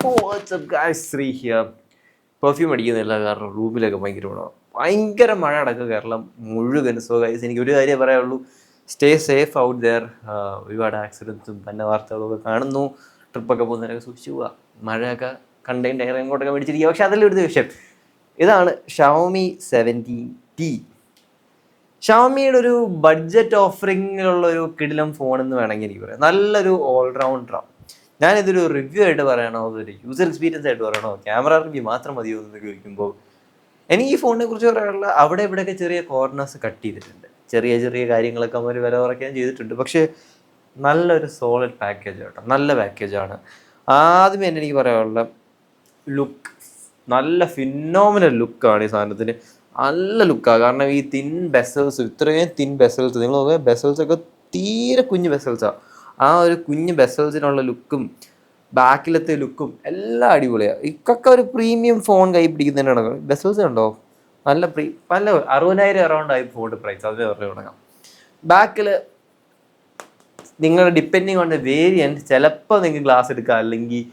Shri here. Perfume അടിക്കുന്നില്ല, കാരണം റൂമിലൊക്കെ ഭയങ്കര മഴ അടക്കം കേരളം മുഴുവൻ. സോ ഗൈസ്, എനിക്ക് ഒരു കാര്യം പറയാനുള്ളൂ, സ്റ്റേ സേഫ് ഔട്ട് ദെയർ. ഒരുപാട് ആക്സിഡൻസും തന്നെ വാർത്തകളൊക്കെ കാണുന്നു. ട്രിപ്പൊക്കെ പോകുന്നവരൊക്കെ സൂക്ഷിച്ചു പോവുക. മഴയൊക്കെ കണ്ടെയ്ൻ എയർ ഇങ്ങോട്ടൊക്കെ മേടിച്ചിരിക്കുക. പക്ഷെ അതിലൊരു വിഷയം ഇതാണ്, ഷവോമി 17T. ഷവോമിയുടെ ഒരു ബഡ്ജറ്റ് ഓഫറിങ്ങിലുള്ള ഒരു കിടിലം ഫോൺ എന്ന് വേണമെങ്കിൽ എനിക്ക് പറയാം. നല്ലൊരു ഓൾറൗണ്ടറാണ്. ഞാനിതൊരു റിവ്യൂ ആയിട്ട് പറയണോ, അതൊരു യൂസർ എക്സ്പീരിയൻസ് ആയിട്ട് പറയണോ, ക്യാമറ റിവ്യൂ മാത്രം മതിയോ എന്ന് ചോദിക്കുമ്പോൾ എനിക്ക് ഈ ഫോണിനെ കുറിച്ച് പറയാനുള്ള, അവിടെ ഇവിടെയൊക്കെ ചെറിയ കോർണേഴ്സ് കട്ട് ചെയ്തിട്ടുണ്ട്, ചെറിയ ചെറിയ കാര്യങ്ങളൊക്കെ അവർ വില കുറയ്ക്കാൻ ചെയ്തിട്ടുണ്ട്. പക്ഷേ നല്ലൊരു സോളിഡ് പാക്കേജ് കേട്ടോ, നല്ല പാക്കേജാണ്. ആദ്യമേ തന്നെ എനിക്ക് പറയാനുള്ള ലുക്ക്, നല്ല ഫിനോമിനൽ ലുക്കാണ് ഈ സാധനത്തിന്. നല്ല ലുക്കാണ്. കാരണം ഈ തിൻ ബെസൽസ്, ഇത്രയും തിൻ ബെസൽസ്, നിങ്ങൾ നോക്കുക, ബെസൽസൊക്കെ തീരെ കുഞ്ഞ് ബെസൽസാണ്. ആ ഒരു കുഞ്ഞ് ബെസൽസിനുള്ള ലുക്കും ബാക്കിലത്തെ ലുക്കും എല്ലാം അടിപൊളിയാണ്. ഇക്കൊക്കെ ഒരു പ്രീമിയം ഫോൺ കൈ പിടിക്കുന്നതിനാണ്. ബെസൽസ് കണ്ടോ, നല്ല നല്ല 60,000 അറൗണ്ട് ആയി ഫോൺ പ്രൈസ്, അതിന് പറഞ്ഞു തുടങ്ങാം. ബാക്കിൽ നിങ്ങൾ ഡിപ്പെൻഡിങ് ഓൺ ദ വേരിയൻറ്റ് ചിലപ്പോൾ നിങ്ങൾക്ക് ഗ്ലാസ് എടുക്കുക, അല്ലെങ്കിൽ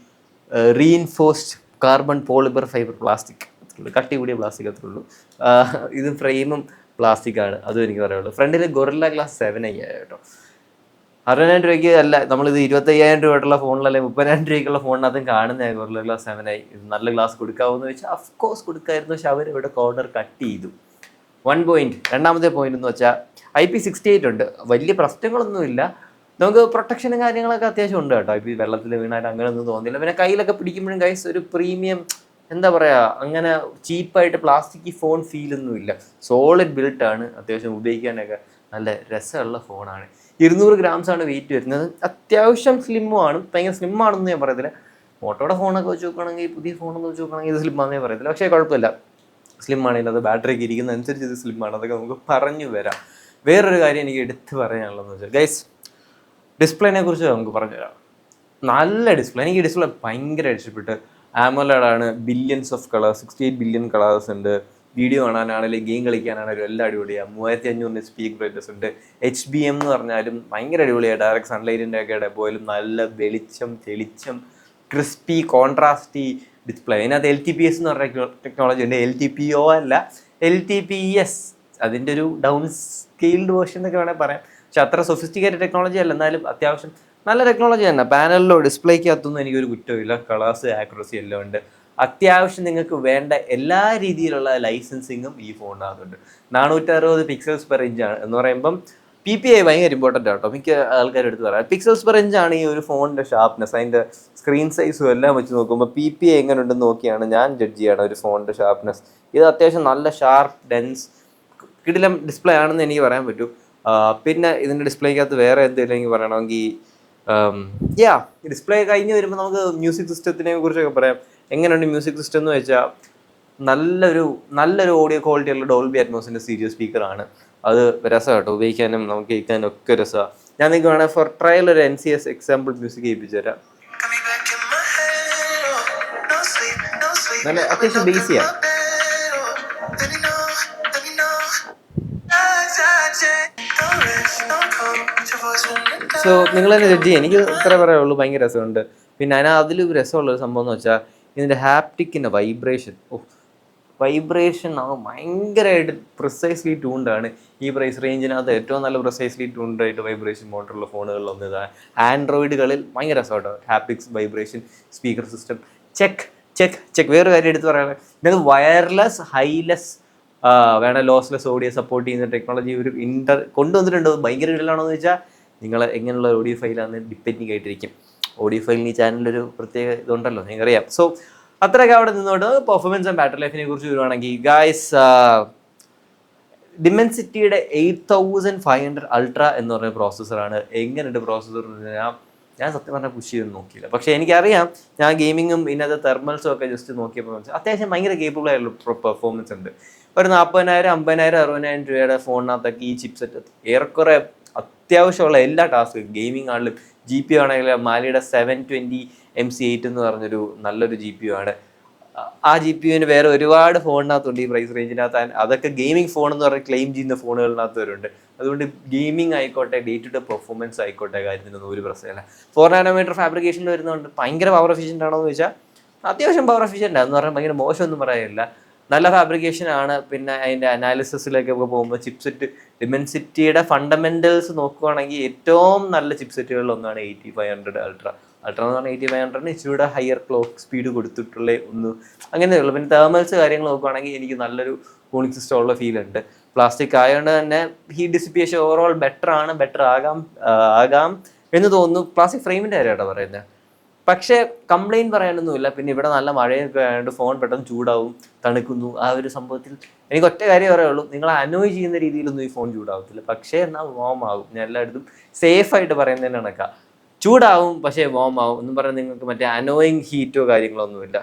reinforced carbon polymer fibre plastic, കട്ടി കൂടിയ പ്ലാസ്റ്റിക് അത്രേ ഉള്ളൂ. ഇത് ഫ്രെയിമും പ്ലാസ്റ്റിക്കാണ്, അതും എനിക്ക് പറയുള്ളൂ. ഫ്രണ്ടിൽ ഗൊറില്ല ഗ്ലാസ് 7i കേട്ടോ. 60,000 രൂപയ്ക്ക് അല്ല, നമ്മളിത് 25,000 രൂപയുള്ള ഫോണിലല്ലേ 30,000 രൂപയ്ക്കുള്ള ഫോണിനകത്തും കാണുന്ന ഗൊറില്ല ഗ്ലാസ് 7i. ഇത് നല്ല ഗ്ലാസ് കൊടുക്കാമെന്ന് വെച്ചാൽ അഫ്കോഴ്സ് കൊടുക്കായിരുന്നു. പക്ഷെ അവർ ഇവിടെ കോർണർ കട്ട് ചെയ്തു. 1 പോയിന്റ്. രണ്ടാമത്തെ പോയിന്റ് എന്ന് വെച്ചാൽ IP68 ഉണ്ട്. വലിയ പ്രശ്നങ്ങളൊന്നുമില്ല, നമുക്ക് പ്രൊട്ടക്ഷനും കാര്യങ്ങളൊക്കെ അത്യാവശ്യം ഉണ്ട് കേട്ടോ. ഇപ്പോൾ ഈ വെള്ളത്തിൽ വീണാലും അങ്ങനെയൊന്നും തോന്നില്ല. പിന്നെ കയ്യിലൊക്കെ പിടിക്കുമ്പോഴും ഗൈസ് ഒരു പ്രീമിയം, എന്താ പറയുക, അങ്ങനെ ചീപ്പായിട്ട് പ്ലാസ്റ്റിക് ഫോൺ ഫീലൊന്നുമില്ല. സോളിഡ് ബിൽട്ടാണ്, അത്യാവശ്യം ഉപയോഗിക്കാനൊക്കെ നല്ല രസമുള്ള ഫോണാണ്. 200 ഗ്രാംസാണ് വെയിറ്റ് വരുന്നത്. അത്യാവശ്യം സ്ലിമ്മുമാണ്. ഭയങ്കര സ്ലിമ്മാണെന്ന് ഞാൻ പറയത്തില്ല. മോട്ടോയുടെ ഫോണൊക്കെ വെച്ച് നോക്കുകയാണെങ്കിൽ, പുതിയ ഫോണൊക്കെ വെച്ച് നോക്കുകയാണെങ്കിൽ ഇത് സ്ലിമ്മാണെന്നേ പറയത്തില്ല. പക്ഷേ കുഴപ്പമില്ല, സ്ലിമ്മാണെങ്കിൽ അത് ബാറ്ററിക്ക് ഇരിക്കുന്ന അനുസരിച്ച് ഇത് സ്ലിമ്മാണ്. അതൊക്കെ നമുക്ക് പറഞ്ഞു വരാം. വേറൊരു കാര്യം എനിക്ക് എടുത്ത് പറയാനുള്ളതെന്ന് വെച്ചാൽ ഗൈസ്, ഡിസ്പ്ലേനെ കുറിച്ച് നമുക്ക് പറഞ്ഞുതരാം. നല്ല ഡിസ്പ്ലേ, എനിക്ക് ഡിസ്പ്ലേ ഭയങ്കര ഇഷ്ടപ്പെട്ട്. ആമോലെഡാണ്, billions of colours, 68 billion colours ഉണ്ട്. വീഡിയോ കാണാനാണെങ്കിലും ഗെയിം കളിക്കാനാണെങ്കിലും എല്ലാം അടിപൊളിയാണ്. 3500 സ്പീക്ക് ബ്രൈറ്റ്നസ് ഉണ്ട്. HBM എന്ന് പറഞ്ഞാലും ഭയങ്കര അടിപൊളിയാണ്. ഡയറക്റ്റ് സൺലൈറ്റിൻ്റെ ഒക്കെ ഇടപോലും നല്ല വെളിച്ചം, തെളിച്ചം, ക്രിസ്പി, കോൺട്രാസ്റ്റി ഡിസ്പ്ലേ. അതിനകത്ത് LTPS എന്ന് പറഞ്ഞ ടെക്നോളജി ഉണ്ട്. LTPO അല്ല, LTPS. അതിൻ്റെ ഒരു ഡൗൺ സ്കെയിൽഡ് വേർഷൻ എന്നൊക്കെ വേണമെങ്കിൽ പറയാം. പക്ഷെ അത്ര സൊഫിസ്റ്റിക്കേറ്റഡ് ടെക്നോളജി അല്ല, എന്നാലും അത്യാവശ്യം നല്ല ടെക്നോളജി തന്നെ. പാനലിലോ ഡിസ്പ്ലേക്കകത്തൊന്നും എനിക്കൊരു കുറ്റമില്ല. കളേഴ്സ്, ആക്യുറസി എല്ലാം ഉണ്ട്. അത്യാവശ്യം നിങ്ങൾക്ക് വേണ്ട എല്ലാ രീതിയിലുള്ള ലൈസൻസിങ്ങും ഈ ഫോണിനകത്തുണ്ട്. 460 പിക്സൽസ് പെർ ഇഞ്ചാണ് എന്ന് പറയുമ്പം PPI ഭയങ്കര ഇമ്പോർട്ടൻ്റ് ആട്ടോ. മിക്ക ആൾക്കാരും എടുത്ത് പറയാം, പിക്സൽസ് പെർ ഇഞ്ചാണ് ഈ ഒരു ഫോണിൻ്റെ ഷാർപ്നെസ്. അതിൻ്റെ സ്ക്രീൻ സൈസും എല്ലാം വെച്ച് നോക്കുമ്പോൾ PPI എങ്ങനെ ഉണ്ടെന്ന് നോക്കിയാണ് ഞാൻ ജഡ്ജ് ചെയ്യണം ഒരു ഫോണിൻ്റെ ഷാർപ്നെസ്. ഇത് അത്യാവശ്യം നല്ല ഷാർപ്പ്, ഡെൻസ്, കിടിലം ഡിസ്പ്ലേ ആണെന്ന് എനിക്ക് പറയാൻ പറ്റൂ. പിന്നെ ഇതിൻ്റെ ഡിസ്പ്ലേക്കകത്ത് വേറെ എന്തെങ്കിലും പറയണമെങ്കിൽ, ഡിസ്പ്ലേ കഴിഞ്ഞ് വരുമ്പോൾ നമുക്ക് മ്യൂസിക് സിസ്റ്റത്തിനെ കുറിച്ചൊക്കെ പറയാം. എങ്ങനെയുണ്ട് മ്യൂസിക് സിസ്റ്റം എന്ന് വെച്ചാൽ, നല്ലൊരു ഓഡിയോ ക്വാളിറ്റിയുള്ള ഡോൾബി അറ്റ്മോസിൻ്റെ സീരിയസ് സ്പീക്കറാണ്. അത് രസമാണ് കേട്ടോ, ഉപയോഗിക്കാനും നമുക്ക് കേൾക്കാനും ഒക്കെ രസമാണ്. ഞാൻ നിങ്ങൾക്ക് വേണമെങ്കിൽ ഫോർ ട്രയൽ ഒരു NCS എക്സാമ്പിൾ മ്യൂസിക് കേൾപ്പിച്ചു തരാം. നല്ല അത്യാവശ്യം ബേസിയാണ്. സോ നിങ്ങൾ തന്നെ ജഡ്ജ് ചെയ്യാം. എനിക്ക് ഇത്ര പറയാനുള്ളൂ, ഭയങ്കര രസമുണ്ട്. പിന്നെ അതിലൊരു രസമുള്ളൊരു സംഭവം എന്ന് വെച്ചാൽ ഇതിൻ്റെ ഹാപ്റ്റിക്കിൻ്റെ വൈബ്രേഷൻ. വൈബ്രേഷൻ ഭയങ്കരമായിട്ട് പ്രിസൈസ്ലി ട്യൂൺഡാണ്. ഈ പ്രൈസ് റേഞ്ചിനകത്ത് ഏറ്റവും നല്ല പ്രിസൈസ്ലി ട്യൂൺഡായിട്ട് വൈബ്രേഷൻ മോട്ടറുള്ള ഫോണുകളിലൊന്നും ഇതാണ്. ആൻഡ്രോയിഡുകളിൽ ഭയങ്കര രസമാട്ടോ haptics vibration speaker system. Check. വേറൊരു കാര്യം എടുത്ത് പറയുകയാണെങ്കിൽ, ഇത് വയർലെസ്, ഹൈലെസ്, വേണം ലോസ്ലെസ് ഓഡിയോ സപ്പോർട്ട് ചെയ്യുന്ന ടെക്നോളജി ഒരു കൊണ്ടുവന്നിട്ടുണ്ട്. ഭയങ്കര ഇടലാണോ എന്ന് വെച്ചാൽ, നിങ്ങൾ എങ്ങനെയുള്ള ഓഡിയോ ഫയലാണെന്ന് ഡിപ്പെൻഡിങ് ആയിട്ടിരിക്കും. ഓഡിയോ ഫയലിന് ഈ ചാനലൊരു പ്രത്യേക ഇതുണ്ടല്ലോ, നിങ്ങൾക്കറിയാം. സോ അത്രയൊക്കെ അവിടെ നിന്നോട്ട് പെർഫോമൻസ് ആൻഡ് ബാറ്ററി ലൈഫിനെ കുറിച്ച് വരുവാണെങ്കിൽ ഗായ്സ്, ഡിമെൻസിറ്റിയുടെ 8500 അൾട്ര എന്ന് പറഞ്ഞ പ്രോസസ്സറാണ്. എങ്ങനെയുണ്ട് പ്രോസസ്സർ എന്ന് ഞാൻ സത്യം പറഞ്ഞാൽ പുഷ് ചെയ്തൊന്നും നോക്കിയില്ല. പക്ഷേ എനിക്കറിയാം, ഞാൻ ഗെയിമിങ്ങും ഇന്നത്തെ തെർമൽസും ഒക്കെ ജസ്റ്റ് നോക്കിയപ്പോൾ അത്യാവശ്യം ഭയങ്കര കേപ്പബിൾ ആയിട്ടുള്ള പെർഫോമൻസ് ഉണ്ട്. ഒരു 40,000, 50,000, 60,000 രൂപയുടെ ഫോണിനകത്തൊക്കെ ഈ ചിപ്സെറ്റ് ഏറെക്കുറെ അത്യാവശ്യമുള്ള എല്ലാ ടാസ്കും, ഗെയിമിംഗ് ആണെങ്കിലും GPU ആണെങ്കിലും മാലിയുടെ 720 MC8 എന്ന് പറഞ്ഞൊരു നല്ലൊരു GPU ആണ്. ആ GPUവിന് വേറെ ഒരുപാട് ഫോണിനകത്തുണ്ട് ഈ പ്രൈസ് റേഞ്ചിനകത്ത്. അതൊക്കെ ഗെയിമിംഗ് ഫോൺ എന്ന് പറഞ്ഞ് ക്ലെയിം ചെയ്യുന്ന ഫോണുകളിനകത്ത് വരുന്നുണ്ട്. അതുകൊണ്ട് ഗെയിമിംഗ് ആയിക്കോട്ടെ, ഡേ ടു ഡേ പെർഫോമൻസ് ആയിക്കോട്ടെ, കാര്യത്തിനൊന്നും ഒരു പ്രശ്നമില്ല. 4 nanometer ഫാബ്രിക്കേഷൻ വരുന്നതുകൊണ്ട് ഭയങ്കര പവർ എഫിഷ്യൻ്റ് ആണോ എന്ന് ചോദിച്ചാൽ അത്യാവശ്യം പവർ എഫിഷ്യൻ്റ് എന്ന് പറഞ്ഞാൽ ഭയങ്കര മോശമൊന്നും പറയാനില്ല. നല്ല ഫാബ്രിക്കേഷൻ ആണ്. പിന്നെ അതിൻ്റെ അനാലിസിസിലേക്കൊക്കെ പോകുമ്പോൾ ചിപ്സെറ്റ് ഡിമെൻസിറ്റിയുടെ ഫണ്ടമെന്റൽസ് നോക്കുകയാണെങ്കിൽ ഏറ്റവും നല്ല ചിപ്സെറ്റുകളിൽ ഒന്നാണ് 8500 അൾട്ര. അൾട്ര എന്ന് പറഞ്ഞാൽ 8500 ഇച്ചിരി ഹയർ ക്ലോക്ക് സ്പീഡ് കൊടുത്തിട്ടുള്ള ഒന്ന് അങ്ങനെയുള്ളൂ. പിന്നെ തേർമൽസ് കാര്യങ്ങൾ നോക്കുകയാണെങ്കിൽ എനിക്ക് നല്ലൊരു കൂളിംഗ് സിസ്റ്റം ഉള്ള ഫീൽ ഉണ്ട്. പ്ലാസ്റ്റിക് ആയതുകൊണ്ട് തന്നെ ഹീറ്റ് ഡിസിപ്പിയേഷൻ ഓവറോൾ ബെറ്റർ ആകാം എന്ന് തോന്നുന്നു. പ്ലാസ്റ്റിക് ഫ്രെയിമിൻ്റെ കാര്യമായിട്ടോ പറയുന്നത്. പക്ഷേ കംപ്ലയിൻറ്റ് പറയാനൊന്നുമില്ല. പിന്നെ ഇവിടെ നല്ല മഴയൊക്കെ ആയതുകൊണ്ട് ഫോൺ പെട്ടെന്ന് ചൂടാവും, തണുക്കുന്നു. ആ ഒരു സംഭവത്തിൽ എനിക്ക് ഒറ്റ കാര്യം പറയുള്ളൂ, നിങ്ങൾ അനോയ് ചെയ്യുന്ന രീതിയിലൊന്നും ഈ ഫോൺ ചൂടാവത്തില്ല. പക്ഷേ എന്നാൽ വാം ആകും. ഞാൻ എല്ലായിടത്തും സേഫായിട്ട് പറയുന്നതിന് കണക്കാ. ചൂടാവും പക്ഷേ വാം ആവും എന്നും പറഞ്ഞാൽ നിങ്ങൾക്ക് മറ്റേ അനോയിങ് ഹീറ്റോ കാര്യങ്ങളൊന്നുമില്ല.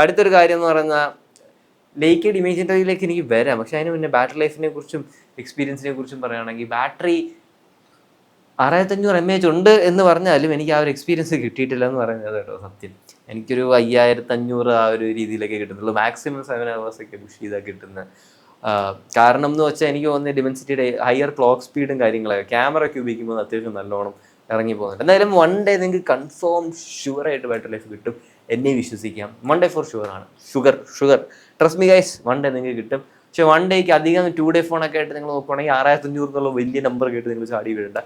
അടുത്തൊരു കാര്യം എന്ന് പറയുന്നത് ലേക്കഡ് ഇമേജിൻ്റെയിലേക്ക് എനിക്ക് വരാം. പക്ഷേ അതിന് മുന്നേ ബാറ്ററി ലൈഫിനെ കുറിച്ചും എക്സ്പീരിയൻസിനെ കുറിച്ചും പറയുകയാണെങ്കിൽ ബാറ്ററി 6500 mAh ഉണ്ട് എന്ന് പറഞ്ഞാലും എനിക്ക് ആ ഒരു എക്സ്പീരിയൻസ് കിട്ടിയിട്ടില്ല എന്ന് പറയുന്നത് കേട്ടോ സത്യം. എനിക്കൊരു 5500 ആ ഒരു രീതിയിലൊക്കെ കിട്ടുന്നുള്ളൂ. മാക്സിമം 7 hours ഒക്കെ പുഷ് ചെയ്താൽ കിട്ടുന്ന കാരണം എന്ന് വെച്ചാൽ എനിക്ക് തോന്നുന്നത് ഡിമെൻസിറ്റിയുടെ ഹയർ ക്ലോക്ക് സ്പീഡും കാര്യങ്ങളൊക്കെ ക്യാമറ ഒക്കെ ഉപയോഗിക്കുമ്പോൾ അത്യാവശ്യം നല്ലോണം ഇറങ്ങി പോകുന്നുണ്ട്. എന്തായാലും 1 day നിങ്ങൾക്ക് കൺഫേം ഷുവറായിട്ട് ബാറ്ററി ലൈഫ് കിട്ടും. എന്നെ വിശ്വസിക്കാം. 1 day ഫോർ ഷുവറാണ്. ഷുഗർ ട്രസ്റ്റ് മീ ഗൈസ്, 1 day നിങ്ങൾക്ക് കിട്ടും. പക്ഷേ 1 dayക്ക് അധികം 2 day ഫോണൊക്കെ ആയിട്ട് നിങ്ങൾ നോക്കുകയാണെങ്കിൽ 6500 എന്നുള്ള വലിയ നമ്പർ കേട്ട് നിങ്ങൾ ചാടി വീഴേണ്ട.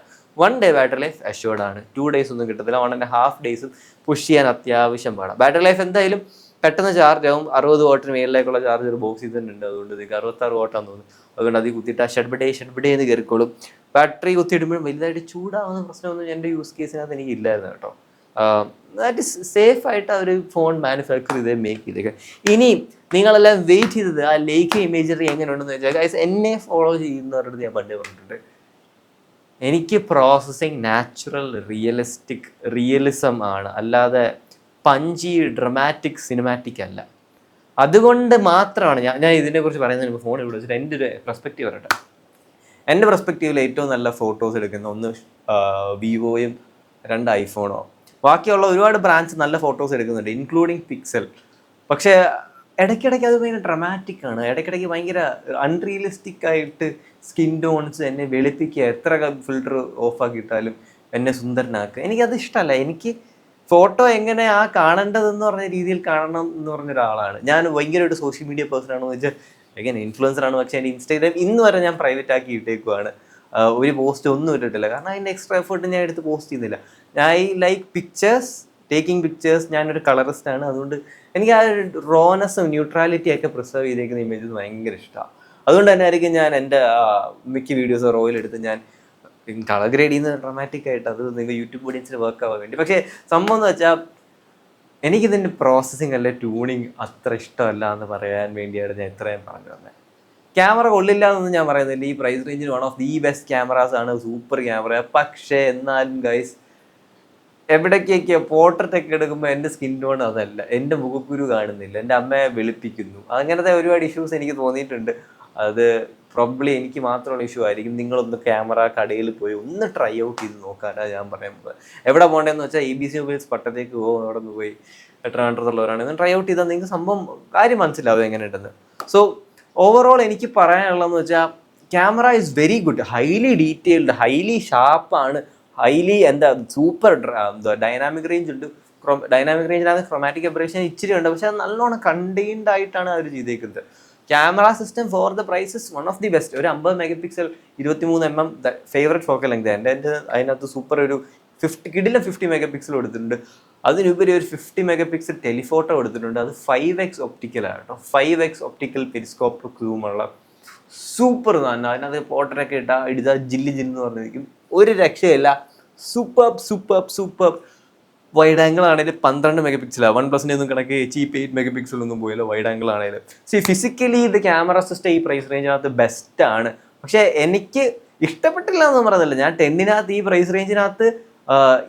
1 day ബാറ്ററി ലൈഫ് അഷ്യൂർഡ് ആണ്. 2 days ഒന്നും കിട്ടത്തില്ല. 1.5 days പുഷ് ചെയ്യാൻ അത്യാവശ്യം പാടാം. ബാറ്ററി ലൈഫ് എന്തായാലും പെട്ടെന്ന് ചാർജ് ആവും. 60 വാട്ടിന് മേലിലേക്കുള്ള ചാർജ് ഒരു ബോക്സിൽ തന്നെ ഉണ്ട്. അതുകൊണ്ട് നിങ്ങൾക്ക് 66 വാട്ടാന്ന് തോന്നുന്നു. അതുകൊണ്ട് അത് കുത്തിയിട്ട് ആ ഷഡ്ബഡേ എന്ന് കയറിക്കോളും. ബാറ്ററി കുത്തിയിടുമ്പോഴും വലുതായിട്ട് ചൂടാവുന്ന പ്രശ്നമൊന്നും എൻ്റെ യൂസ് കേസിനകത്ത് എനിക്ക് ഇല്ലായിരുന്നു കേട്ടോ. ദാറ്റ് ഇസ് സേഫായിട്ട് ആ ഒരു ഫോൺ മാനുഫാക്ചർ ചെയ്ത് മേക്ക് ചെയ്തേക്കുക. ഇനി നിങ്ങളെല്ലാം വെയിറ്റ് ചെയ്തത് ആ ലേക്ക് ഇമേജറി എങ്ങനെ ഉണ്ടെന്ന് വെച്ചാൽ ഗൈസ്, എന്നെ ഫോളോ ചെയ്യുന്നവരുടെ ഞാൻ പണ്ട് പറഞ്ഞിട്ടുണ്ട്, എനിക്ക് പ്രോസസ്സിങ് നാച്ചുറൽ റിയലിസം ആണ്, അല്ലാതെ പഞ്ചി ഡ്രമാറ്റിക് സിനിമാറ്റിക് അല്ല. അതുകൊണ്ട് മാത്രമാണ് ഞാൻ ഇതിനെക്കുറിച്ച് പറയുന്നതിന് ഫോൺ ഇവിടെ വെച്ചിട്ട് എൻ്റെ ഒരു പെർസ്പെക്റ്റീവ് പറയട്ടെ. എൻ്റെ പെർസ്പെക്റ്റീവിൽ ഏറ്റവും നല്ല ഫോട്ടോസ് എടുക്കുന്ന ഒന്ന് വിവോയും 2 ഐഫോണോ. ബാക്കിയുള്ള ഒരുപാട് ബ്രാൻഡ്സ് നല്ല ഫോട്ടോസ് എടുക്കുന്നുണ്ട്, ഇൻക്ലൂഡിങ് പിക്സൽ. പക്ഷേ ഇടയ്ക്കിടയ്ക്ക് അത് ഭയങ്കര ഡ്രമാറ്റിക് ആണ്. ഇടയ്ക്കിടയ്ക്ക് ഭയങ്കര അൺറിയലിസ്റ്റിക് ആയിട്ട് സ്കിൻ ടോൺസ് എന്നെ വെളുപ്പിക്കുക. എത്ര ഫിൽറ്റർ ഓഫാക്കിയിട്ടാലും എന്നെ സുന്ദരനാക്കുക. എനിക്കത് ഇഷ്ടമല്ല. എനിക്ക് ഫോട്ടോ എങ്ങനെ ആ കാണേണ്ടതെന്ന് പറഞ്ഞ രീതിയിൽ കാണണം എന്ന് പറഞ്ഞ ഒരാളാണ് ഞാൻ. ഭയങ്കര ഒരു സോഷ്യൽ മീഡിയ പേഴ്സൺ ആണെന്ന് വെച്ചാൽ എങ്ങനെ ഇൻഫ്ലുവൻസറാണ്. പക്ഷേ എൻ്റെ ഇൻസ്റ്റാഗ്രാം ഇന്ന് വരെ ഞാൻ പ്രൈവറ്റ് ആക്കി ഇട്ടേക്കുവാണ്. ഒരു പോസ്റ്റ് ഒന്നും ഇട്ടിട്ടില്ല. കാരണം അതിൻ്റെ എക്സ്ട്രാ എഫേർട്ട് ഞാൻ എടുത്ത് പോസ്റ്റ് ചെയ്യുന്നില്ല. ഞാൻ I like pictures, taking pictures. ഞാനൊരു കളറിസ്റ്റ് ആണ്. അതുകൊണ്ട് എനിക്ക് ആ ഒരു റോനെസ്സും ന്യൂട്രാലിറ്റി ഒക്കെ പ്രിസർവ് ചെയ്തേക്കുന്ന ഇമേജസ് ഭയങ്കര ഇഷ്ടമാണ്. അതുകൊണ്ട് തന്നെ ആയിരിക്കും ഞാൻ എൻ്റെ മിക്ക വീഡിയോസ് റോയിലെടുത്ത് ഞാൻ കളർ ഗ്രേഡ് ചെയ്യുന്നത് ഡ്രമാറ്റിക് ആയിട്ട്. അത് നിങ്ങൾ യൂട്യൂബ് ഓഡിയൻസിന് വർക്ക് ആവാൻ വേണ്ടി. പക്ഷേ സംഭവം എന്ന് വെച്ചാൽ എനിക്കിതിൻ്റെ പ്രോസസ്സിങ് അല്ലെ ട്യൂണിങ് അത്ര ഇഷ്ടമല്ല എന്ന് പറയാൻ വേണ്ടിയാണ് ഞാൻ ഇത്രയും പറഞ്ഞു തന്നെ. ക്യാമറ കൊള്ളില്ല എന്നൊന്നും ഞാൻ പറയുന്നില്ല. ഈ പ്രൈസ് റേഞ്ചിൽ one of the best cameras ആണ്, സൂപ്പർ ക്യാമറ. പക്ഷേ എന്നാലും ഗൈസ്, എവിടേക്കൊക്കെയോ പോർട്രേറ്റ് ഒക്കെ എടുക്കുമ്പോൾ എൻ്റെ സ്കിൻ ടോൺ അതല്ല, എൻ്റെ മുഖക്കുരു കാണുന്നില്ല, എൻ്റെ അമ്മയെ വെളുപ്പിക്കുന്നു, അങ്ങനത്തെ ഒരുപാട് ഇഷ്യൂസ് എനിക്ക് തോന്നിയിട്ടുണ്ട്. അത് പ്രോബ്ലി എനിക്ക് മാത്രമുള്ള ഇഷ്യൂ ആയിരിക്കും. നിങ്ങളൊന്ന് ക്യാമറ കടയിൽ പോയി ഒന്ന് ട്രൈ ഔട്ട് ചെയ്ത് നോക്കാനാണ് ഞാൻ പറയുന്നത്. എവിടെ പോകേണ്ടതെന്ന് വെച്ചാൽ ABC മൊബൈൽസ് പട്ടത്തേക്ക് പോകും. അവിടെ നിന്ന് പോയി ട്രിവാൻഡ്രത്തുള്ളവരാണ് ട്രൈ ഔട്ട് ചെയ്താൽ നിങ്ങൾക്ക് സംഭവം കാര്യം മനസ്സിലാവും എങ്ങനെയുണ്ടെന്ന്. സോ ഓവറോൾ എനിക്ക് പറയാനുള്ളതെന്ന് വെച്ചാൽ camera is very good, highly detailed, highly ഷാർപ്പാണ്, ഹൈലി സൂപ്പർ ഡൈനാമിക് റേഞ്ച് ഉണ്ട്. ഡൈനാമിക് റേഞ്ചിലാണ് ക്രോമാറ്റിക് അബ്രേഷൻ ഇച്ചിരി ഉണ്ട്. പക്ഷെ അത് നല്ലോണം കണ്ടെയ്ൻഡ് ആയിട്ടാണ് അവർ ചെയ്തേക്കുന്നത്. Camera system for the prices one of the best. ഒരു 50 MP 23mm favourite focal length. എൻ്റെ അതിനകത്ത് സൂപ്പർ ഒരു 50 MP കൊടുത്തിട്ടുണ്ട്. അതിനുപരി ഒരു 50 MP ടെലിഫോട്ടോ കൊടുത്തിട്ടുണ്ട്. അത് 5x ഒപ്റ്റിക്കലാണ് കേട്ടോ. 5x ഒപ്റ്റിക്കൽ പെരിസ്കോപ്പ് സൂമുള്ള സൂപ്പർ തന്നെ. അതിനകത്ത് പോർട്രേറ്റൊക്കെ ഇടുക ജില്ല് എന്ന് പറഞ്ഞിരിക്കും. ഒരു രക്ഷയില്ല. സൂപ്പർ വൈഡ് ആംഗിൾ ആണെങ്കിലും 12 MP. OnePlus ഒന്നും കണക്ക് ചീപ്പ് 8 MP ഒന്നും പോയല്ലോ വൈഡ് ആംഗിൾ ആണെങ്കിലും. ഫിസിക്കലി ഇത് ക്യാമറ സിസ്റ്റം ഈ പ്രൈസ് റേഞ്ചിനകത്ത് ബെസ്റ്റ് ആണ്. പക്ഷെ എനിക്ക് ഇഷ്ടപ്പെട്ടില്ല എന്ന് പറയുന്നില്ല. ഞാൻ 10-നകത്ത് ഈ പ്രൈസ് റേഞ്ചിനകത്ത്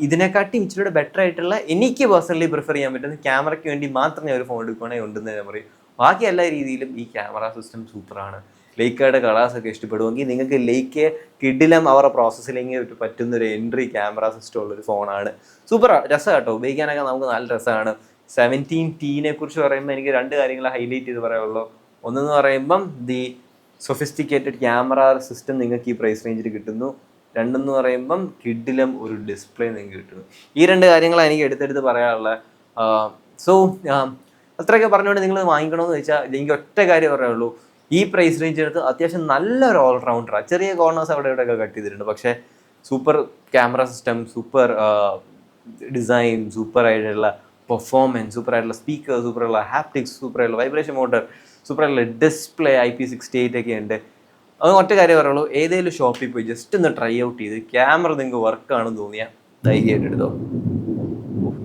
ഇതിനെക്കാട്ടി ഇച്ചിരി ബെറ്റർ ആയിട്ടുള്ള, എനിക്ക് പേഴ്സണലി പ്രിഫർ ചെയ്യാൻ പറ്റുന്ന ക്യാമറയ്ക്ക് വേണ്ടി മാത്രം ഞാൻ ഒരു ഫോൺ എടുക്കുകയാണെങ്കിൽ ഉണ്ടെന്ന് ഞാൻ പറയും. ബാക്കി എല്ലാ രീതിയിലും ഈ ക്യാമറ സിസ്റ്റം സൂപ്പറാണ്. ലേക്കയുടെ കളേഴ്സൊക്കെ ഇഷ്ടപ്പെടുമെങ്കിൽ നിങ്ങൾക്ക് ലേക്ക് കിഡിലും അവരുടെ പ്രോസസ്സിലേക്ക് പറ്റുന്നൊരു എൻട്രി ക്യാമറ സിസ്റ്റം ഉള്ളൊരു ഫോണാണ്. സൂപ്പറാണ്, രസമാണ് കേട്ടോ, ഉപയോഗിക്കാനൊക്കെ നമുക്ക് നല്ല രസമാണ്. 17Tനെ കുറിച്ച് പറയുമ്പോൾ എനിക്ക് 2 കാര്യങ്ങൾ ഹൈലൈറ്റ് ചെയ്ത് പറയാനുള്ളൂ. ഒന്നെന്ന് പറയുമ്പം ദി സൊഫിസ്റ്റിക്കേറ്റഡ് ക്യാമറ സിസ്റ്റം നിങ്ങൾക്ക് ഈ പ്രൈസ് റേഞ്ചിൽ കിട്ടുന്നു. 2 എന്ന് പറയുമ്പം കിഡിലും ഒരു ഡിസ്പ്ലേ നിങ്ങൾക്ക് കിട്ടുന്നു. ഈ 2 കാര്യങ്ങളാണ് എനിക്ക് എടുത്തെടുത്ത് പറയാനുള്ളത്. സോ അത്രയൊക്കെ പറഞ്ഞുകൊണ്ട് നിങ്ങൾ വാങ്ങിക്കണമെന്ന് വെച്ചാൽ എനിക്ക് ഒറ്റ കാര്യം പറയുള്ളൂ, ഈ പ്രൈസ് റേഞ്ചിനകത്ത് അത്യാവശ്യം നല്ലൊരു ഓൾറൗണ്ടറാണ്. ചെറിയ കോർണേഴ്സ് അവിടെ ഇവിടെയൊക്കെ കട്ട് ചെയ്തിട്ടുണ്ട്, പക്ഷേ super camera system, super design, super ആയിട്ടുള്ള പെർഫോമൻസ്, സൂപ്പർ ആയിട്ടുള്ള സ്പീക്കർ, സൂപ്പർ ആയിട്ടുള്ള ഹാപ്റ്റിക്സ്, സൂപ്പർ ആയിട്ടുള്ള വൈബ്രേഷൻ മോട്ടർ, സൂപ്പർ ആയിട്ടുള്ള ഡിസ്പ്ലേ, IP68 ഒക്കെ ഉണ്ട്. അത് ഒറ്റ കാര്യം പറയുള്ളൂ, ഏതെങ്കിലും ഷോപ്പിൽ പോയി ജസ്റ്റ് ഒന്ന് ട്രൈ ഔട്ട് ചെയ്ത് ക്യാമറ നിങ്ങൾക്ക് വർക്കാണെന്ന് തോന്നിയാൽ ധൈര്യമായിട്ട് എടുത്തോ.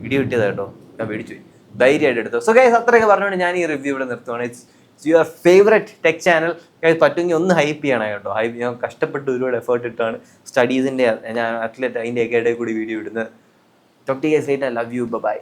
വീഡിയോ കിട്ടിയതാ കേട്ടോ, ഞാൻ മേടിച്ചു പോയി. ധൈര്യമായിട്ട് എടുത്തോ. സോ ഗൈസ്, അത്രയൊക്കെ പറഞ്ഞുകൊണ്ട് ഞാൻ ഈ റിവ്യൂ ഇവിടെ നിർത്തുവാണ്. It's your favourite tech channel. പറ്റുമെങ്കിൽ ഒന്ന് ഹൈപ്പ് ചെയ്യണം കേട്ടോ. ഞാൻ കഷ്ടപ്പെട്ട് ഒരുപാട് എഫേർട്ട് ഇട്ടാണ് സ്റ്റഡീസിൻ്റെ, ഞാൻ അത്ലറ്റ് അതിൻ്റെയൊക്കെ ഇടയിൽ കൂടി വീഡിയോ ഇടുന്നത്. Talk to guys later. Love you. By.